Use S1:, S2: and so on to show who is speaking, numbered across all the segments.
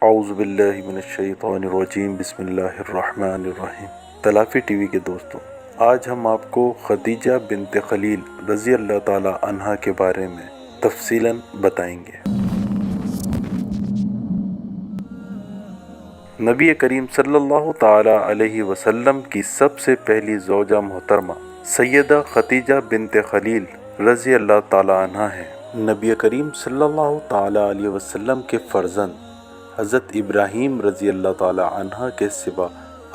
S1: اعوذ باللہ من الشیطان الرجیم، بسم اللہ الرحمن الرحیم۔ تلافی ٹی وی کے دوستوں، آج ہم آپ کو خدیجہ بنت خلیل رضی اللہ تعالی عنہا کے بارے میں تفصیلاً بتائیں گے۔ نبی کریم صلی اللہ تعالی علیہ وسلم کی سب سے پہلی زوجہ محترمہ سیدہ خدیجہ بنت خلیل رضی اللہ تعالی عنہا ہیں۔ نبی کریم صلی اللہ تعالی علیہ وسلم کے فرزند حضرت ابراہیم رضی اللہ تعالی عنہ کے سوا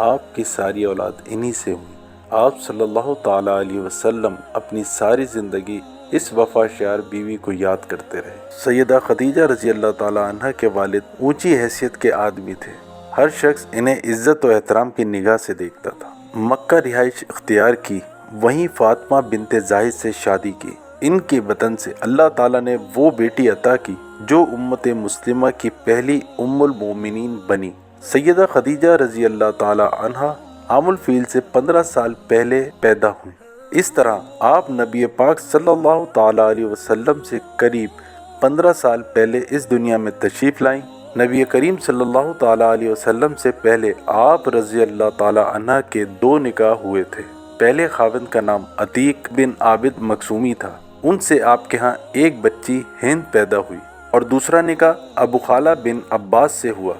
S1: آپ کی ساری اولاد انہی سے ہوئی۔ آپ صلی اللہ تعالی علیہ وسلم اپنی ساری زندگی اس وفا شعر بیوی کو یاد کرتے رہے۔ سیدہ خدیجہ رضی اللہ تعالی عنہ کے والد اونچی حیثیت کے آدمی تھے۔ ہر شخص انہیں عزت و احترام کی نگاہ سے دیکھتا تھا۔ مکہ رہائش اختیار کی، وہیں فاطمہ بنت زاہد سے شادی کی۔ ان کے بطن سے اللہ تعالیٰ نے وہ بیٹی عطا کی جو امت مسلمہ کی پہلی ام المومنین بنی۔ سیدہ خدیجہ رضی اللہ تعالی عنہا عام الفیل سے 15 سال پہلے پیدا ہوئیں۔ اس طرح آپ نبی پاک صلی اللہ تعالی علیہ وسلم سے قریب 15 سال پہلے اس دنیا میں تشریف لائیں۔ نبی کریم صلی اللہ تعالی علیہ وسلم سے پہلے آپ رضی اللہ تعالی عنہ کے 2 نکاح ہوئے تھے۔ پہلے خاوند کا نام عتیق بن عابد مخزومی تھا۔ ان سے آپ کے ہاں ایک بچی ہند پیدا ہوئی، اور دوسرا نکاح ابو خالہ بن عباس سے ہوا۔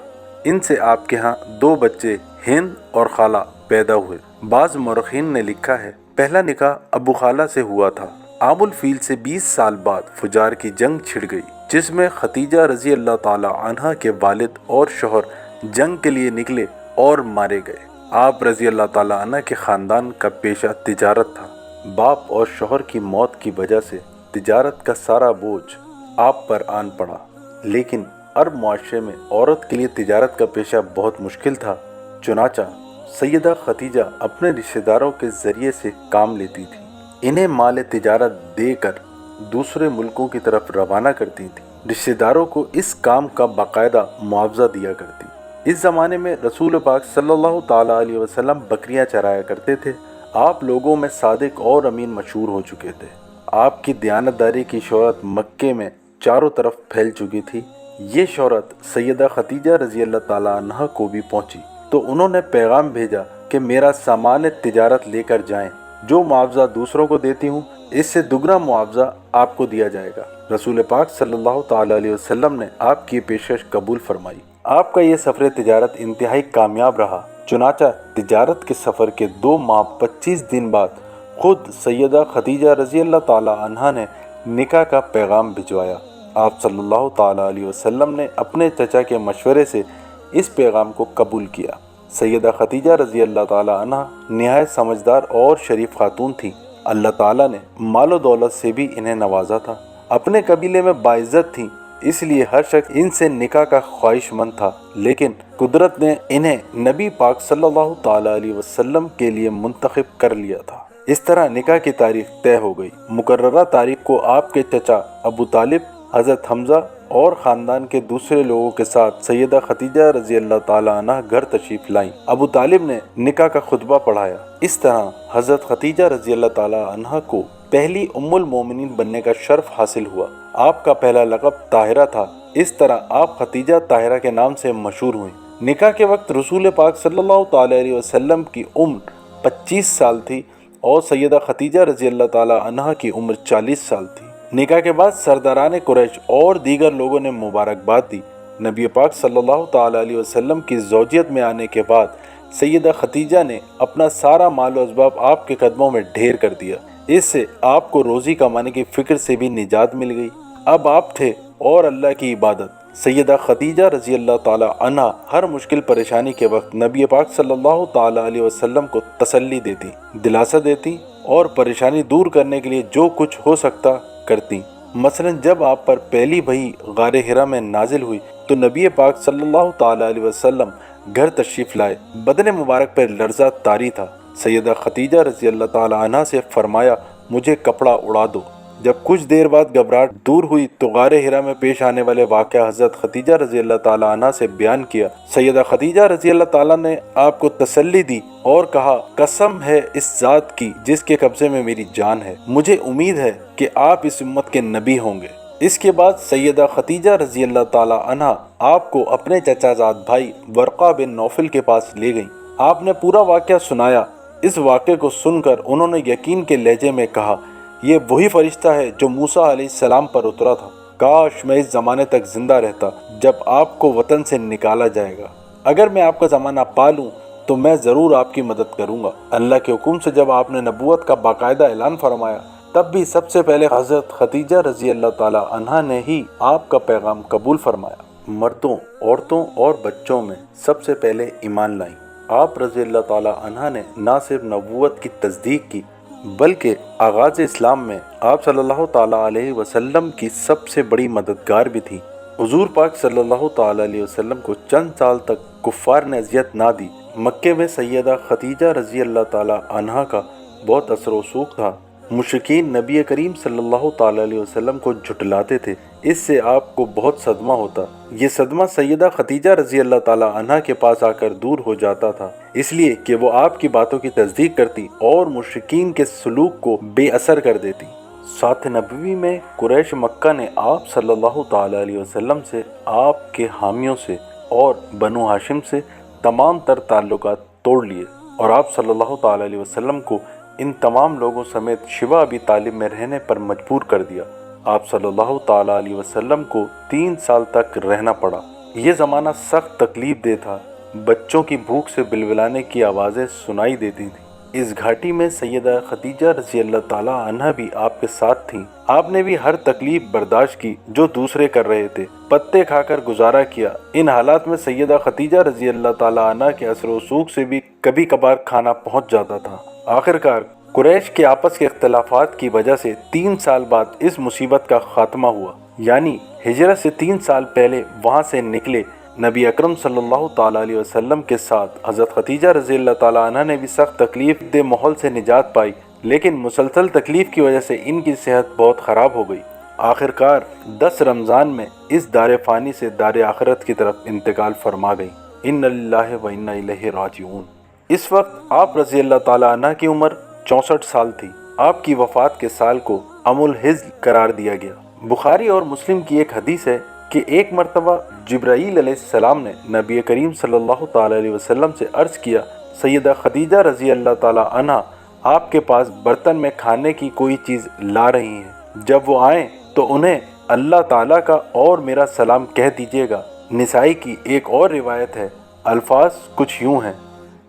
S1: ان سے آپ کے ہاں 2 بچے ہند اور خالہ پیدا ہوئے۔ بعض مورخین نے لکھا ہے پہلا نکاح ابو خالہ سے ہوا تھا۔ عام الفیل سے 20 سال بعد فجار کی جنگ چھڑ گئی، جس میں خدیجہ رضی اللہ تعالی عنہا کے والد اور شوہر جنگ کے لیے نکلے اور مارے گئے۔ آپ رضی اللہ تعالی عنہ کے خاندان کا پیشہ تجارت تھا۔ باپ اور شوہر کی موت کی وجہ سے تجارت کا سارا بوجھ آپ پر آن پڑا، لیکن عرب معاشرے میں عورت کے لیے تجارت کا پیشہ بہت مشکل تھا۔ چنانچہ سیدہ خدیجہ اپنے رشتہ داروں کے ذریعے سے کام لیتی تھی۔ انہیں مال تجارت دے کر دوسرے ملکوں کی طرف روانہ کرتی تھی۔ رشتہ داروں کو اس کام کا باقاعدہ معاوضہ دیا کرتی۔ اس زمانے میں رسول پاک صلی اللہ تعالی علیہ وسلم بکریاں چرایا کرتے تھے۔ آپ لوگوں میں صادق اور امین مشہور ہو چکے تھے۔ آپ کی دیانتداری کی شہرت مکے میں چاروں طرف پھیل چکی تھی۔ یہ شہرت سیدہ خدیجہ رضی اللہ تعالی عنہ کو بھی پہنچی، تو انہوں نے پیغام بھیجا کہ میرا سامان تجارت لے کر جائیں، جو معاوضہ دوسروں کو دیتی ہوں اس سے دگنا معاوضہ آپ کو دیا جائے گا۔ رسول پاک صلی اللہ تعالی علیہ وسلم نے آپ کی پیشکش قبول فرمائی۔ آپ کا یہ سفر تجارت انتہائی کامیاب رہا۔ چنانچہ تجارت کے سفر کے 2 ماہ 25 دن بعد خود سیدہ خدیجہ رضی اللہ تعالی عنہا نے نکاح کا پیغام بھجوایا۔ آپ صلی اللہ تعالی علیہ وسلم نے اپنے چچا کے مشورے سے اس پیغام کو قبول کیا۔ سیدہ خدیجہ رضی اللہ تعالی عنہا نہایت سمجھدار اور شریف خاتون تھیں۔ اللہ تعالیٰ نے مال و دولت سے بھی انہیں نوازا تھا۔ اپنے قبیلے میں باعزت تھیں، اس لیے ہر شخص ان سے نکاح کا خواہش مند تھا، لیکن قدرت نے انہیں نبی پاک صلی اللہ تعالی علیہ وسلم کے لیے منتخب کر لیا تھا۔ اس طرح نکاح کی تاریخ طے ہو گئی۔ مقررہ تاریخ کو آپ کے چچا ابو طالب، حضرت حمزہ اور خاندان کے دوسرے لوگوں کے ساتھ سیدہ خدیجہ رضی اللہ تعالی عنہ گھر تشریف لائیں۔ ابو طالب نے نکاح کا خطبہ پڑھایا۔ اس طرح حضرت خدیجہ رضی اللہ تعالی عنہ کو پہلی ام المومنین بننے کا شرف حاصل ہوا۔ آپ کا پہلا لقب طاہرہ تھا۔ اس طرح آپ خدیجہ طاہرہ کے نام سے مشہور ہوئیں۔ نکاح کے وقت رسول پاک صلی اللہ تعالی علیہ وسلم کی عمر 25 سال تھی اور سیدہ خدیجہ رضی اللہ تعالی عنہ کی عمر 40 سال تھی۔ نکاح کے بعد سرداران قریش اور دیگر لوگوں نے مبارکباد دی۔ نبی پاک صلی اللہ تعالی علیہ وسلم کی زوجیت میں آنے کے بعد سیدہ خدیجہ نے اپنا سارا مال و اسباب آپ کے قدموں میں ڈھیر کر دیا۔ اس سے آپ کو روزی کمانے کی فکر سے بھی نجات مل گئی۔ اب آپ تھے اور اللہ کی عبادت۔ سیدہ خدیجہ رضی اللہ تعالی عنہا ہر مشکل پریشانی کے وقت نبی پاک صلی اللہ تعالی علیہ وسلم کو تسلی دیتی، دلاسا دیتی اور پریشانی دور کرنے کے لیے جو کچھ ہو سکتا کرتی۔ مثلا جب آپ پر پہلی وحی غار حرا میں نازل ہوئی تو نبی پاک صلی اللہ تعالی علیہ وسلم گھر تشریف لائے۔ بدن مبارک پر لرزہ طاری تھا۔ سیدہ خدیجہ رضی اللہ تعالی عنہ سے فرمایا مجھے کپڑا اڑا دو۔ جب کچھ دیر بعد گھبراہٹ دور ہوئی تو غار حرا میں پیش آنے والے واقعہ حضرت خدیجہ رضی اللہ تعالی عنہ سے بیان کیا۔ سیدہ خدیجہ رضی اللہ تعالیٰ نے آپ کو تسلی دی اور کہا قسم ہے اس ذات کی جس کے قبضے میں میری جان ہے، مجھے امید ہے کہ آپ اس امت کے نبی ہوں گے۔ اس کے بعد سیدہ خدیجہ رضی اللہ تعالی عنہ آپ کو اپنے چچا زاد بھائی ورقہ بن نوفل کے پاس لے گئیں۔ آپ نے پورا واقعہ سنایا۔ اس واقعے کو سن کر انہوں نے یقین کے لہجے میں کہا، یہ وہی فرشتہ ہے جو موسیٰ علیہ السلام پر اترا تھا۔ کاش میں اس زمانے تک زندہ رہتا جب آپ کو وطن سے نکالا جائے گا۔ اگر میں آپ کا زمانہ پالوں تو میں ضرور آپ کی مدد کروں گا۔ اللہ کے حکم سے جب آپ نے نبوت کا باقاعدہ اعلان فرمایا تب بھی سب سے پہلے حضرت خدیجہ رضی اللہ تعالی عنہا نے ہی آپ کا پیغام قبول فرمایا۔ مردوں، عورتوں اور بچوں میں سب سے پہلے ایمان لائیں۔ آپ رضی اللہ تعالی عنہا نے نہ صرف نبوت کی تصدیق کی بلکہ آغاز اسلام میں آپ صلی اللہ تعالی علیہ وسلم کی سب سے بڑی مددگار بھی تھی۔ حضور پاک صلی اللہ تعالی علیہ وسلم کو چند سال تک کفار نے اذیت نہ دی۔ مکے میں سیدہ خدیجہ رضی اللہ تعالی عنہا کا بہت اثر و رسوخ تھا۔ مشرکین نبی کریم صلی اللہ تعالی علیہ وسلم کو جھٹلاتے تھے، اس سے آپ کو بہت صدمہ ہوتا۔ یہ صدمہ سیدہ خدیجہ رضی اللہ تعالی عنہا کے پاس آ کر دور ہو جاتا تھا، اس لیے کہ وہ آپ کی باتوں کی تصدیق کرتی اور مشرکین کے سلوک کو بے اثر کر دیتی۔ ساتھ نبوی میں قریش مکہ نے آپ صلی اللہ تعالی علیہ وسلم سے، آپ کے حامیوں سے اور بنو ہاشم سے تمام تر تعلقات توڑ لیے اور آپ صلی اللہ تعالی علیہ وسلم کو ان تمام لوگوں سمیت شیبہ ابی طالب میں رہنے پر مجبور کر دیا۔ آپ صلی اللہ تعالی علیہ وسلم کو 3 سال تک رہنا پڑا۔ یہ زمانہ سخت تکلیف دہ تھا۔ بچوں کی بھوک سے بلبلانے کی آوازیں سنائی دیتی تھیں۔ اس گھاٹی میں سیدہ خدیجہ رضی اللہ تعالی عنہا بھی آپ کے ساتھ تھیں۔ آپ نے بھی ہر تکلیف برداشت کی جو دوسرے کر رہے تھے، پتے کھا کر گزارا کیا۔ ان حالات میں سیدہ خدیجہ رضی اللہ تعالی عنہا کے اثر و رسوخ سے بھی کبھی کبھار کھانا پہنچ جاتا تھا۔ آخرکار قریش کے آپس کے اختلافات کی وجہ سے 3 سال بعد اس مصیبت کا خاتمہ ہوا، یعنی ہجرت سے 3 سال پہلے وہاں سے نکلے نبی اکرم صلی اللہ تعالی علیہ وسلم کے ساتھ حضرت خدیجہ رضی اللہ تعالی عنہا نے بھی سخت تکلیف دہ ماحول سے نجات پائی، لیکن مسلسل تکلیف کی وجہ سے ان کی صحت بہت خراب ہو گئی۔ آخرکار 10 رمضان میں اس دار فانی سے دار آخرت کی طرف انتقال فرما گئی۔ انا للہ و انا الیہ راجعون۔ اس وقت آپ رضی اللہ تعالی عنہ کی عمر 64 سال تھی۔ آپ کی وفات کے سال کو ام الحزن قرار دیا گیا۔ بخاری اور مسلم کی ایک حدیث ہے کہ ایک مرتبہ جبرائیل علیہ السلام نے نبی کریم صلی اللہ تعالی علیہ وسلم سے عرض کیا، سیدہ خدیجہ رضی اللہ تعالی عنہا آپ کے پاس برتن میں کھانے کی کوئی چیز لا رہی ہیں، جب وہ آئیں تو انہیں اللہ تعالیٰ کا اور میرا سلام کہہ دیجیے گا۔ نسائی کی ایک اور روایت ہے، الفاظ کچھ یوں ہیں،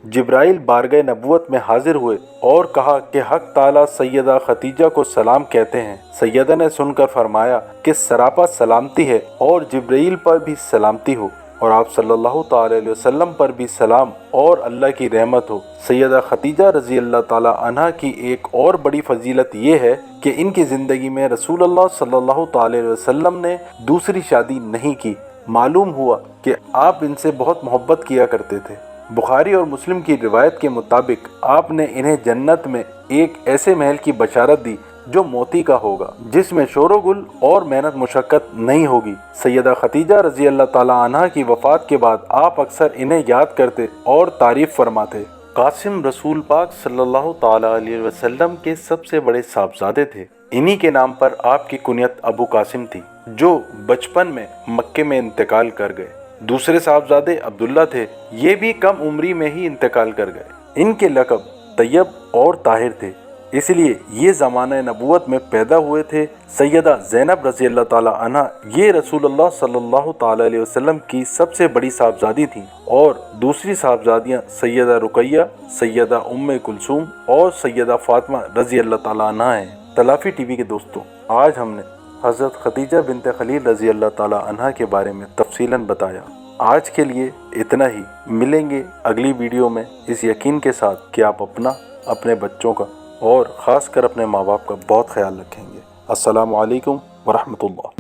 S1: جبرائیل بارگاہ نبوت میں حاضر ہوئے اور کہا کہ حق تعالیٰ سیدہ خدیجہ کو سلام کہتے ہیں۔ سیدہ نے سن کر فرمایا کہ سراپا سلامتی ہے اور جبرائیل پر بھی سلامتی ہو، اور آپ صلی اللہ تعالی علیہ وسلم پر بھی سلام اور اللہ کی رحمت ہو۔ سیدہ خدیجہ رضی اللہ تعالی عنہا کی ایک اور بڑی فضیلت یہ ہے کہ ان کی زندگی میں رسول اللہ صلی اللہ تعالی علیہ وسلم نے دوسری شادی نہیں کی۔ معلوم ہوا کہ آپ ان سے بہت محبت کیا کرتے تھے۔ بخاری اور مسلم کی روایت کے مطابق آپ نے انہیں جنت میں ایک ایسے محل کی بشارت دی جو موتی کا ہوگا، جس میں شور و گل اور محنت مشقت نہیں ہوگی۔ سیدہ خدیجہ رضی اللہ تعالی عنہا کی وفات کے بعد آپ اکثر انہیں یاد کرتے اور تعریف فرماتے۔ قاسم رسول پاک صلی اللہ تعالی علیہ وسلم کے سب سے بڑے صاحبزادے تھے۔ انہی کے نام پر آپ کی کنیت ابو قاسم تھی، جو بچپن میں مکے میں انتقال کر گئے۔ دوسرے صاحبزادے عبداللہ تھے، یہ بھی کم عمری میں ہی انتقال کر گئے۔ ان کے لقب طیب اور طاہر تھے، اس لیے یہ زمانہ نبوت میں پیدا ہوئے تھے۔ سیدہ زینب رضی اللہ تعالی عنہ یہ رسول اللہ صلی اللہ تعالی علیہ وسلم کی سب سے بڑی صاحبزادی تھیں، اور دوسری صاحبزادیاں سیدہ رقیہ، سیدہ ام کلثوم اور سیدہ فاطمہ رضی اللہ تعالی عنہ ہیں۔ تلافی ٹی وی کے دوستوں، آج ہم نے حضرت خدیجہ بنت خلیل رضی اللہ تعالی عنہ کے بارے میں تفصیلاً بتایا۔ آج کے لیے اتنا ہی، ملیں گے اگلی ویڈیو میں اس یقین کے ساتھ کہ آپ اپنا، اپنے بچوں کا اور خاص کر اپنے ماں باپ کا بہت خیال رکھیں گے۔ السلام علیکم ورحمۃ اللہ۔